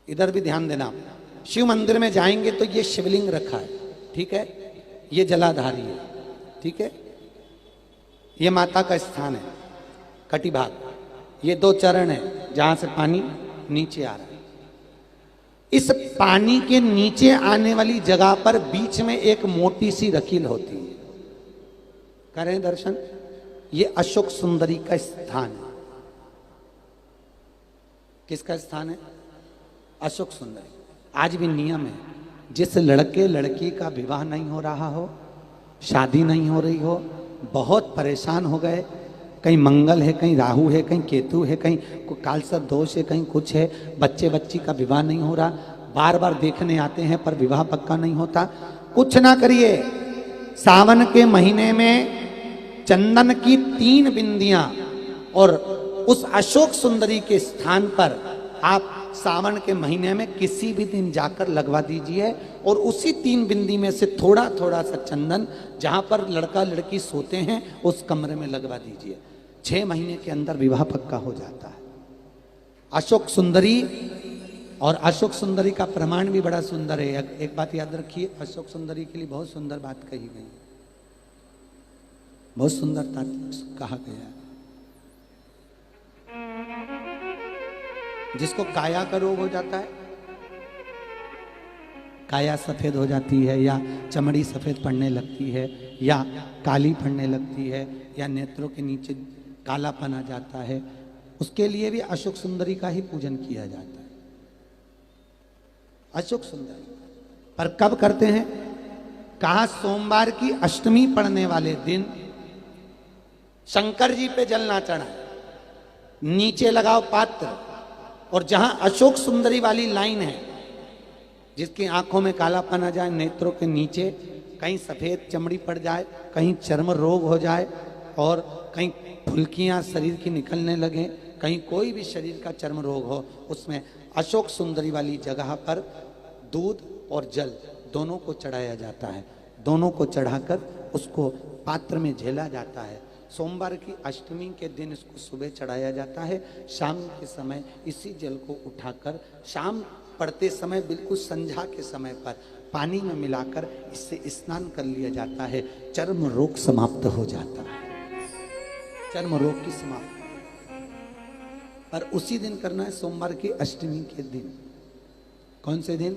इधर भी ध्यान देना आप। शिव मंदिर में जाएंगे तो ये शिवलिंग रखा है, ठीक है, ये जलाधारी है, ठीक है, ये माता का स्थान है कटिभाग, ये 2 चरण है जहां से पानी नीचे आ रहा है। इस पानी के नीचे आने वाली जगह पर बीच में एक मोटी सी रकील होती है, करें दर्शन। ये अशोक सुंदरी का स्थान है। किसका स्थान है? अशोक सुंदरी। आज भी नियम है, जिस लड़के लड़की का विवाह नहीं हो रहा हो, शादी नहीं हो रही हो, बहुत परेशान हो गए, कहीं मंगल है, कहीं राहु है, कहीं केतु है, कहीं कालसर्प दोष है, कहीं कुछ है, बच्चे बच्ची का विवाह नहीं हो रहा, बार बार देखने आते हैं पर विवाह पक्का नहीं होता, कुछ ना करिए। सावन के महीने में चंदन की 3 बिंदियां और उस अशोक सुंदरी के स्थान पर आप सावन के महीने में किसी भी दिन जाकर लगवा दीजिए और उसी 3 बिंदी में से थोड़ा थोड़ा सा चंदन जहां पर लड़का लड़की सोते हैं उस कमरे में लगवा दीजिए। 6 महीने के अंदर विवाह पक्का हो जाता है। अशोक सुंदरी, और अशोक सुंदरी का प्रमाण भी बड़ा सुंदर है। एक बात याद रखिए, अशोक सुंदरी के लिए बहुत सुंदर बात कही गई, बहुत सुंदरता कहा गया है। जिसको काया का रोग हो जाता है, काया सफेद हो जाती है, या चमड़ी सफेद पड़ने लगती है, या काली पड़ने लगती है, या नेत्रों के नीचे कालापन आ जाता है, उसके लिए भी अशोक सुंदरी का ही पूजन किया जाता है। अशोक सुंदरी पर कब करते हैं? कहा सोमवार की अष्टमी पड़ने वाले दिन शंकर जी पे जल ना चढ़ाए, नीचे लगाओ पात्र, और जहां अशोक सुंदरी वाली लाइन है, जिसकी आंखों में कालापन आ जाए, नेत्रों के नीचे कहीं सफेद चमड़ी पड़ जाए, कहीं चर्म रोग हो जाए, और कहीं फुल्कियां शरीर की निकलने लगे, कहीं कोई भी शरीर का चर्म रोग हो, उसमें अशोक सुंदरी वाली जगह पर दूध और जल दोनों को चढ़ाया जाता है। दोनों को चढ़ाकर उसको पात्र में झेला जाता है। सोमवार की अष्टमी के दिन इसको सुबह चढ़ाया जाता है, शाम के समय इसी जल को उठाकर शाम पड़ते समय बिल्कुल संध्या के समय पर पानी में मिलाकर इससे स्नान कर लिया जाता है। चर्म रोग समाप्त हो जाता है, चर्म रोग की समाप्ति। पर उसी दिन करना है, सोमवार की अष्टमी के दिन। कौन से दिन?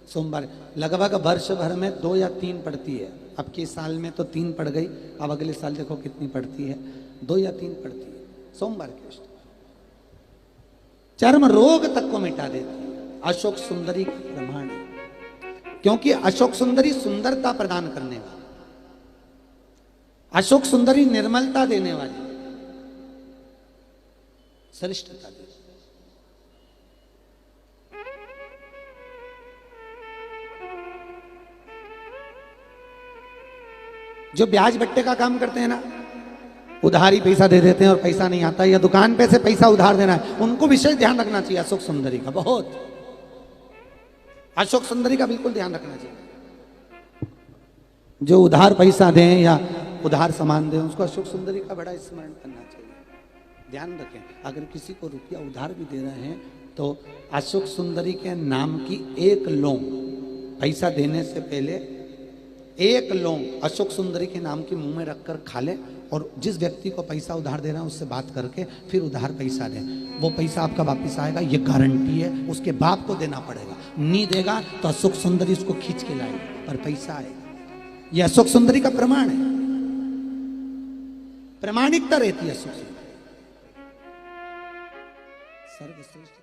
सोमवार। लगभग वर्ष भर में 2 या 3 पड़ती है। अब के साल में तो 3 पड़ गई, अब अगले साल देखो कितनी पड़ती है, 2 या 3 पड़ती है सोमवार की अष्टमी। चर्म रोग तक को मिटा देती है। अशोक सुंदरी का प्रमाण है, क्योंकि अशोक सुंदरी सुंदरता प्रदान करने वाली, अशोक सुंदरी निर्मलता देने वाली, श्रेष्ठता देती। जो ब्याज बट्टे का काम करते हैं ना, उधारी पैसा दे देते हैं और पैसा नहीं आता, या दुकान पे से पैसा उधार देना है, उनको विशेष ध्यान रखना चाहिए अशोक सुंदरी का। बहुत अशोक सुंदरी का बिल्कुल ध्यान रखना चाहिए। जो उधार पैसा दें या उधार सामान दें, उसको अशोक सुंदरी का बड़ा स्मरण करना चाहिए। ध्यान रखें, अगर किसी को रुपया उधार भी दे रहे हैं तो अशोक सुंदरी के नाम की 1 लौंग पैसा देने से पहले 1 लौंग अशोक सुंदरी के नाम की मुंह में रखकर खा ले, और जिस व्यक्ति को पैसा उधार दे रहा है उससे बात करके फिर उधार पैसा दें। वो पैसा आपका वापस आएगा, ये गारंटी है। उसके बाप को देना पड़ेगा, नहीं देगा तो अशोक सुंदरी उसको खींच के लाएगी, पर पैसा आएगा। ये अशोक सुंदरी का प्रमाण है, प्रामाणिकता रहती है अशोक सुंदरी। सर्वश्रेष्ठ।